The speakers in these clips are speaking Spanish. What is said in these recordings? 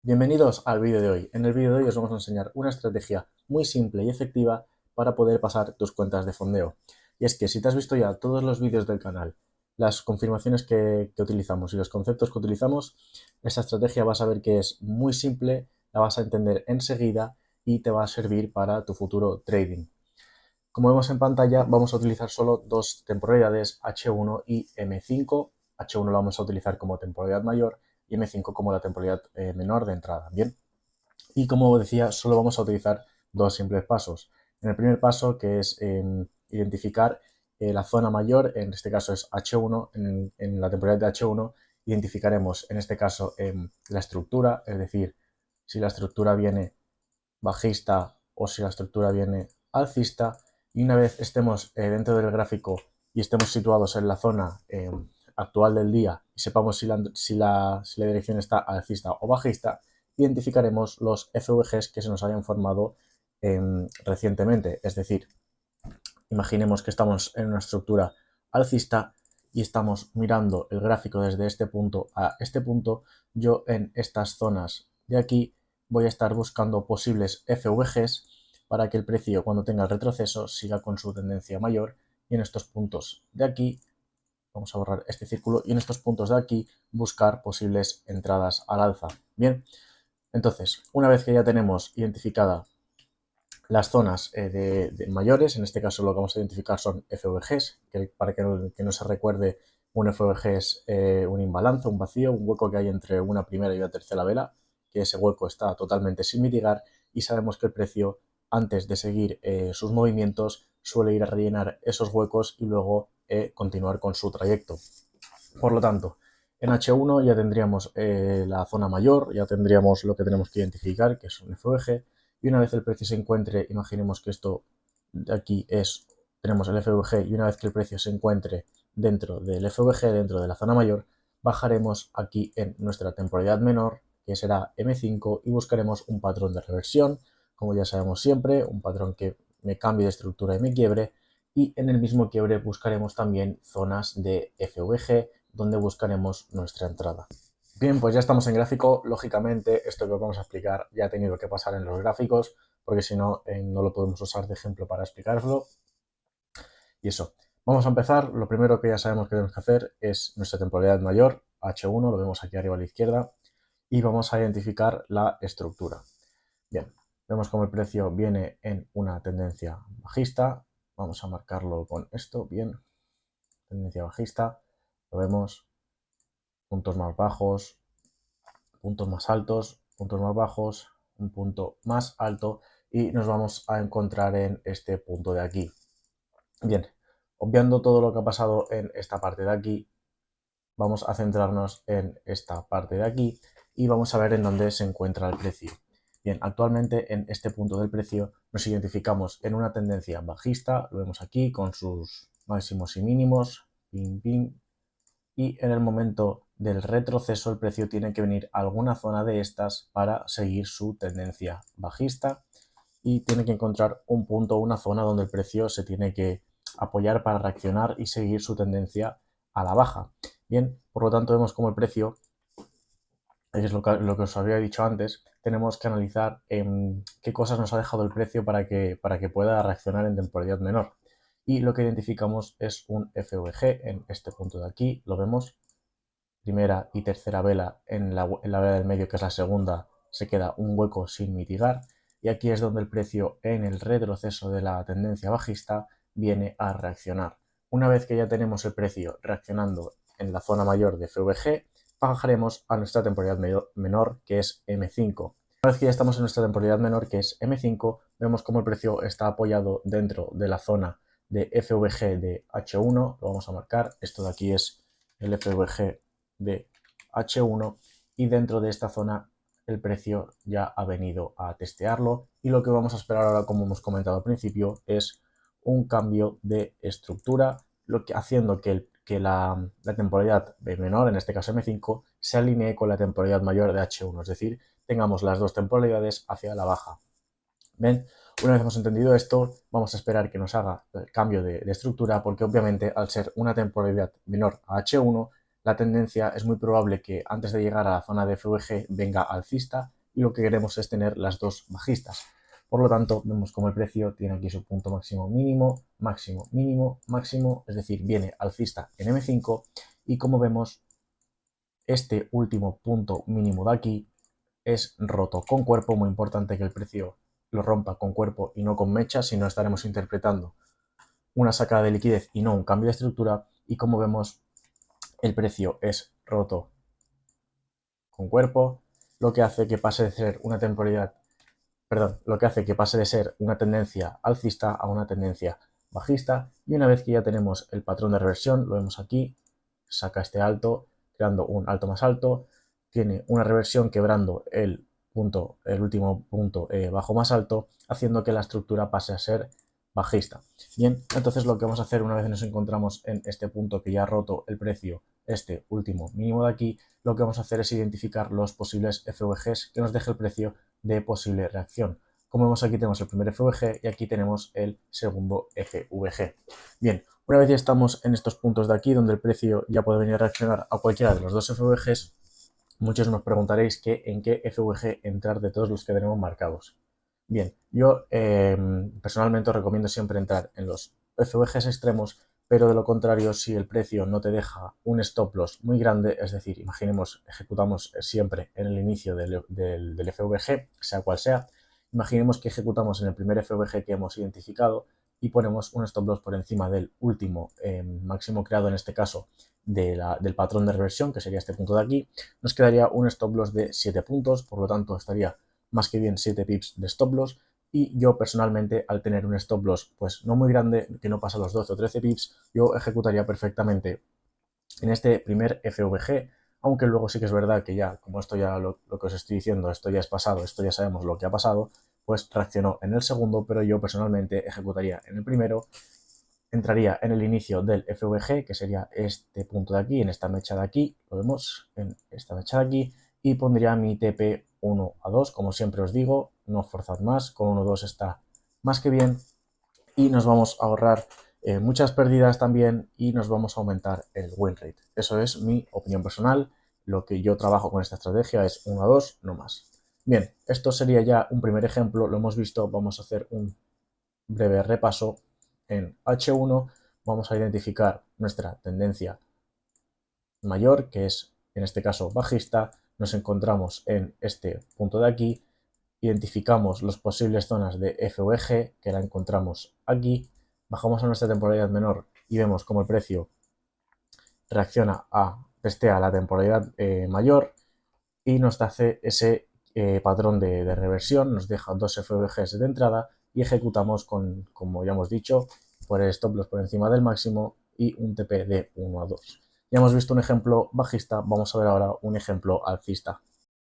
Bienvenidos al vídeo de hoy. En el vídeo de hoy os vamos a enseñar una estrategia muy simple y efectiva para poder pasar tus cuentas de fondeo. Y es que si te has visto ya todos los vídeos del canal, las confirmaciones que utilizamos y los conceptos que utilizamos, esta estrategia vas a ver que es muy simple, la vas a entender enseguida y te va a servir para tu futuro trading. Como vemos en pantalla, vamos a utilizar solo dos temporalidades, H1 y M5. H1 lo vamos a utilizar como temporalidad mayor y M5 como la temporalidad menor de entrada. Bien, y como decía, solo vamos a utilizar dos simples pasos. En el primer paso, que es identificar la zona mayor, en este caso es H1, en la temporalidad de H1 identificaremos en este caso la estructura, es decir, si la estructura viene bajista o si la estructura viene alcista, y una vez estemos dentro del gráfico y estemos situados en la zona actual del día y sepamos si la dirección está alcista o bajista, identificaremos los FVGs que se nos hayan formado recientemente. Es decir, imaginemos que estamos en una estructura alcista y estamos mirando el gráfico desde este punto a este punto. Yo en estas zonas de aquí voy a estar buscando posibles FVGs para que el precio, cuando tenga el retroceso, siga con su tendencia mayor, y en estos puntos de aquí, vamos a borrar este círculo, y en estos puntos de aquí buscar posibles entradas al alza. Bien, entonces, una vez que ya tenemos identificada las zonas de mayores, en este caso lo que vamos a identificar son FVGs, para que no se recuerde, un FVG es un imbalance, un vacío, un hueco que hay entre una primera y una tercera vela, que ese hueco está totalmente sin mitigar, y sabemos que el precio, antes de seguir sus movimientos, suele ir a rellenar esos huecos y luego continuar con su trayecto. Por lo tanto, en H1 ya tendríamos la zona mayor, ya tendríamos lo que tenemos que identificar, que es un FVG, y una vez el precio se encuentre, imaginemos que esto de aquí tenemos el FVG, y una vez que el precio se encuentre dentro del FVG, dentro de la zona mayor, bajaremos aquí en nuestra temporalidad menor, que será M5, y buscaremos un patrón de reversión, como ya sabemos siempre, un patrón que me cambie de estructura y me quiebre, y en el mismo quiebre buscaremos también zonas de FVG, donde buscaremos nuestra entrada. Bien, pues ya estamos en gráfico. Lógicamente, esto que os vamos a explicar ya ha tenido que pasar en los gráficos, porque si no, no lo podemos usar de ejemplo para explicarlo. Y eso, vamos a empezar. Lo primero que ya sabemos que tenemos que hacer es nuestra temporalidad mayor, H1, lo vemos aquí arriba a la izquierda, y vamos a identificar la estructura. Bien, vemos como el precio viene en una tendencia bajista. Vamos a marcarlo con esto, bien, tendencia bajista, lo vemos, puntos más bajos, puntos más altos, puntos más bajos, un punto más alto, y nos vamos a encontrar en este punto de aquí. Bien, obviando todo lo que ha pasado en esta parte de aquí, vamos a centrarnos en esta parte de aquí y vamos a ver en dónde se encuentra el precio. Bien, actualmente en este punto del precio nos identificamos en una tendencia bajista, lo vemos aquí con sus máximos y mínimos, pin, pin, y en el momento del retroceso el precio tiene que venir a alguna zona de estas para seguir su tendencia bajista, y tiene que encontrar un punto, una zona donde el precio se tiene que apoyar para reaccionar y seguir su tendencia a la baja. Bien, por lo tanto vemos como el precio, es lo que os había dicho antes, tenemos que analizar qué cosas nos ha dejado el precio para que pueda reaccionar en temporalidad menor. Y lo que identificamos es un FVG en este punto de aquí, lo vemos, primera y tercera vela, en la vela del medio, que es la segunda, se queda un hueco sin mitigar, y aquí es donde el precio, en el retroceso de la tendencia bajista, viene a reaccionar. Una vez que ya tenemos el precio reaccionando en la zona mayor de FVG, bajaremos a nuestra temporalidad menor, que es M5. Una vez que ya estamos en nuestra temporalidad menor, que es M5, vemos como el precio está apoyado dentro de la zona de FVG de H1, lo vamos a marcar, esto de aquí es el FVG de H1, y dentro de esta zona el precio ya ha venido a testearlo, y lo que vamos a esperar ahora, como hemos comentado al principio, es un cambio de estructura, haciendo que la temporalidad menor, en este caso M5, se alinee con la temporalidad mayor de H1, es decir, tengamos las dos temporalidades hacia la baja. ¿Ven? Una vez hemos entendido esto, vamos a esperar que nos haga el cambio de estructura, porque obviamente al ser una temporalidad menor a H1, la tendencia es muy probable que antes de llegar a la zona de FVG venga alcista y lo que queremos es tener las dos bajistas. Por lo tanto, vemos como el precio tiene aquí su punto máximo mínimo, máximo mínimo, máximo, es decir, viene alcista en M5 y como vemos, este último punto mínimo de aquí es roto con cuerpo. Muy importante que el precio lo rompa con cuerpo y no con mecha, si no estaremos interpretando una sacada de liquidez y no un cambio de estructura. Y como vemos, el precio es roto con cuerpo, lo que hace que pase de ser una temporalidad, perdón, lo que hace que pase de ser una tendencia alcista a una tendencia bajista. Y una vez que ya tenemos el patrón de reversión, lo vemos aquí, saca este alto, creando un alto más alto, tiene una reversión quebrando el último punto bajo más alto, haciendo que la estructura pase a ser bajista. Bien, entonces lo que vamos a hacer una vez nos encontramos en este punto que ya ha roto el precio, este último mínimo de aquí, lo que vamos a hacer es identificar los posibles FVGs que nos deje el precio de posible reacción. Como vemos, aquí tenemos el primer FVG y aquí tenemos el segundo FVG. Bien, una vez ya estamos en estos puntos de aquí, donde el precio ya puede venir a reaccionar a cualquiera de los dos FVGs, muchos nos preguntaréis en qué FVG entrar de todos los que tenemos marcados. Bien, yo personalmente os recomiendo siempre entrar en los FVGs extremos, pero de lo contrario, si el precio no te deja un stop loss muy grande, es decir, imaginemos, ejecutamos siempre en el inicio del FVG, sea cual sea, imaginemos que ejecutamos en el primer FVG que hemos identificado y ponemos un stop loss por encima del último máximo creado, en este caso del patrón de reversión, que sería este punto de aquí, nos quedaría un stop loss de 7 puntos, por lo tanto estaría más que bien 7 pips de stop loss. Y yo personalmente, al tener un stop loss pues no muy grande, que no pasa los 12 o 13 pips, yo ejecutaría perfectamente en este primer FVG, aunque luego sí que es verdad que ya, como esto ya lo que os estoy diciendo, esto ya es pasado, esto ya sabemos lo que ha pasado, pues reaccionó en el segundo, pero yo personalmente ejecutaría en el primero, entraría en el inicio del FVG, que sería este punto de aquí, en esta mecha de aquí, lo vemos en esta mecha de aquí, y pondría mi TP 1 a 2, como siempre os digo, no forzad más, con 1 a 2 está más que bien, y nos vamos a ahorrar muchas pérdidas también y nos vamos a aumentar el win rate. Eso es mi opinión personal, lo que yo trabajo con esta estrategia es 1 a 2, no más. Bien, esto sería ya un primer ejemplo, lo hemos visto, vamos a hacer un breve repaso. En H1 vamos a identificar nuestra tendencia mayor, que es en este caso bajista. Nos encontramos en este punto de aquí, identificamos las posibles zonas de FVG, que la encontramos aquí, bajamos a nuestra temporalidad menor y vemos cómo el precio reacciona testea la temporalidad mayor y nos hace ese patrón de reversión, nos deja dos FVGs de entrada y ejecutamos como ya hemos dicho, por el stop loss por encima del máximo y un TP de 1 a 2. Ya hemos visto un ejemplo bajista, vamos a ver ahora un ejemplo alcista.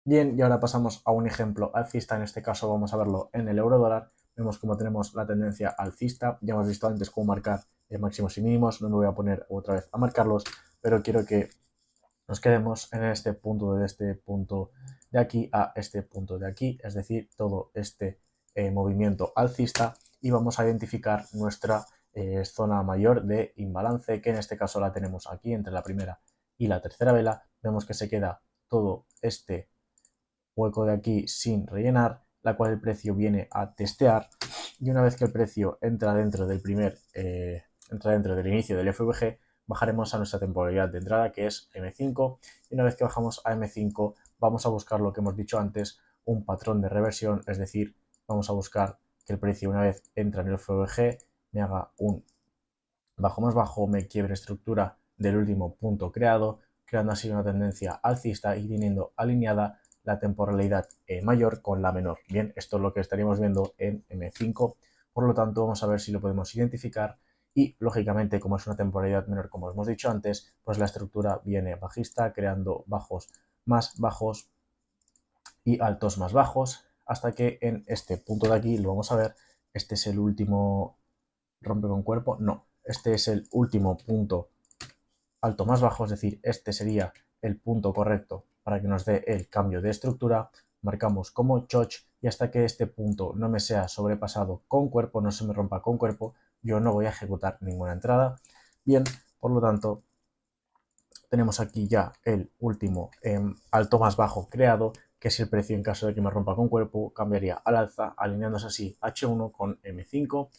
Bien, y ahora pasamos a un ejemplo alcista, en este caso vamos a verlo en el euro dólar. Vemos cómo tenemos la tendencia alcista, ya hemos visto antes cómo marcar máximos y mínimos, no me voy a poner otra vez a marcarlos, pero quiero que nos quedemos en este punto, de este punto de aquí a este punto de aquí, es decir, todo este movimiento alcista, y vamos a identificar nuestra zona mayor de imbalance, que en este caso la tenemos aquí entre la primera y la tercera vela. Vemos que se queda todo este hueco de aquí sin rellenar, la cual el precio viene a testear, y una vez que el precio entra dentro del entra dentro del inicio del FVG, bajaremos a nuestra temporalidad de entrada, que es M5, y una vez que bajamos a M5 vamos a buscar lo que hemos dicho antes, un patrón de reversión, es decir, vamos a buscar que el precio, una vez entra en el FVG, me haga un bajo más bajo, me quiebre estructura del último punto creado, creando así una tendencia alcista y teniendo alineada la temporalidad mayor con la menor. Bien, esto es lo que estaríamos viendo en M5, por lo tanto vamos a ver si lo podemos identificar y lógicamente, como es una temporalidad menor, como hemos dicho antes, pues la estructura viene bajista, creando bajos más bajos y altos más bajos, hasta que en este punto de aquí, lo vamos a ver, este es el último rompe con cuerpo, no, este es el último punto alto más bajo, es decir, este sería el punto correcto para que nos dé el cambio de estructura. Marcamos como choch y hasta que este punto no me sea sobrepasado con cuerpo, no se me rompa con cuerpo, yo no voy a ejecutar ninguna entrada. Bien, por lo tanto, tenemos aquí ya el último alto más bajo creado, que es el precio en caso de que me rompa con cuerpo, cambiaría al alza, alineándose así H1 con M5.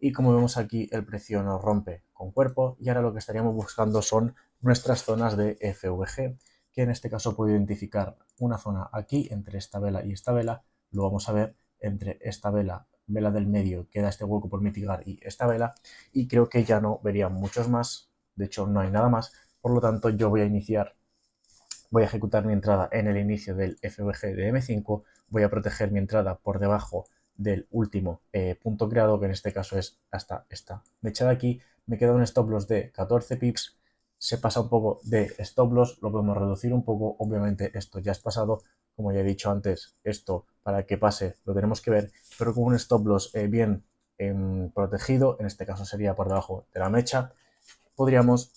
Y como vemos aquí, el precio nos rompe con cuerpo y ahora lo que estaríamos buscando son nuestras zonas de FVG, que en este caso puedo identificar una zona aquí entre esta vela y esta vela. Lo vamos a ver entre esta vela del medio, queda este hueco por mitigar, y esta vela, y creo que ya no vería muchos más. De hecho, no hay nada más, por lo tanto yo voy a ejecutar mi entrada en el inicio del FVG de M5, voy a proteger mi entrada por debajo del último punto creado, que en este caso es hasta esta mecha de aquí. Me queda un stop loss de 14 pips, se pasa un poco de stop loss, lo podemos reducir un poco, obviamente esto ya es pasado, como ya he dicho antes, esto para que pase lo tenemos que ver, pero con un stop loss bien protegido, en este caso sería por debajo de la mecha, podríamos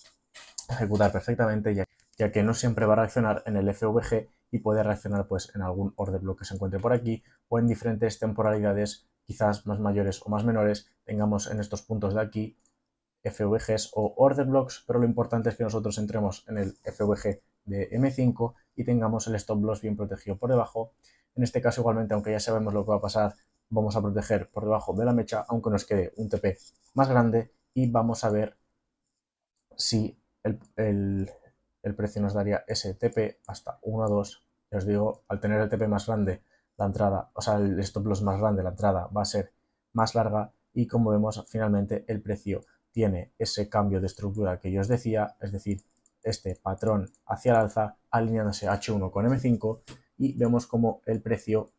ejecutar perfectamente, ya que no siempre va a reaccionar en el FVG y puede reaccionar pues en algún order block que se encuentre por aquí o en diferentes temporalidades, quizás más mayores o más menores, tengamos en estos puntos de aquí FVGs o order blocks, pero lo importante es que nosotros entremos en el FVG de M5 y tengamos el stop loss bien protegido por debajo. En este caso igualmente, aunque ya sabemos lo que va a pasar, vamos a proteger por debajo de la mecha, aunque nos quede un TP más grande, y vamos a ver si el precio nos daría ese TP hasta 1 a 2. Ya os digo, al tener el TP más grande, la entrada, o sea, el stop loss más grande, la entrada va a ser más larga, y como vemos, finalmente el precio tiene ese cambio de estructura que yo os decía, es decir, este patrón hacia el alza alineándose H1 con M5, y vemos como el precio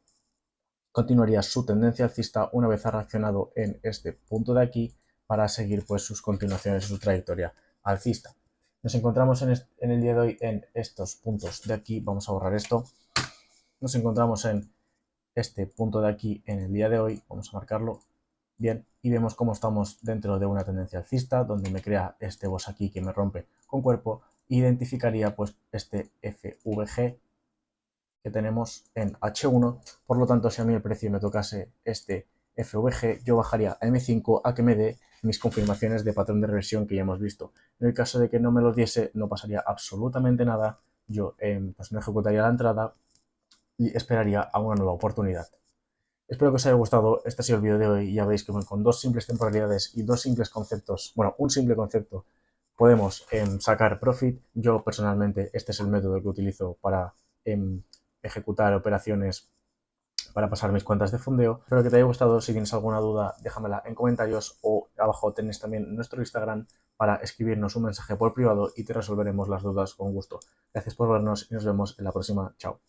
continuaría su tendencia alcista una vez ha reaccionado en este punto de aquí para seguir pues sus continuaciones, su trayectoria alcista. Nos encontramos en el día de hoy en estos puntos de aquí, vamos a borrar esto, nos encontramos en este punto de aquí en el día de hoy, vamos a marcarlo bien, y vemos cómo estamos dentro de una tendencia alcista, donde me crea este boss aquí que me rompe con cuerpo, identificaría pues este FVG que tenemos en H1, por lo tanto si a mí el precio me tocase este FVG, yo bajaría a M5 a que me dé mis confirmaciones de patrón de reversión que ya hemos visto. En el caso de que no me lo diese, no pasaría absolutamente nada, yo pues no ejecutaría la entrada y esperaría a una nueva oportunidad. Espero que os haya gustado, este ha sido el vídeo de hoy. Ya veis que con dos simples temporalidades y dos simples conceptos, bueno, un simple concepto, podemos sacar profit. Yo personalmente este es el método que utilizo para ejecutar operaciones, para pasar mis cuentas de fondeo. Espero que te haya gustado. Si tienes alguna duda, déjamela en comentarios, o abajo tenéis también nuestro Instagram para escribirnos un mensaje por privado y te resolveremos las dudas con gusto. Gracias por vernos y nos vemos en la próxima. Chao.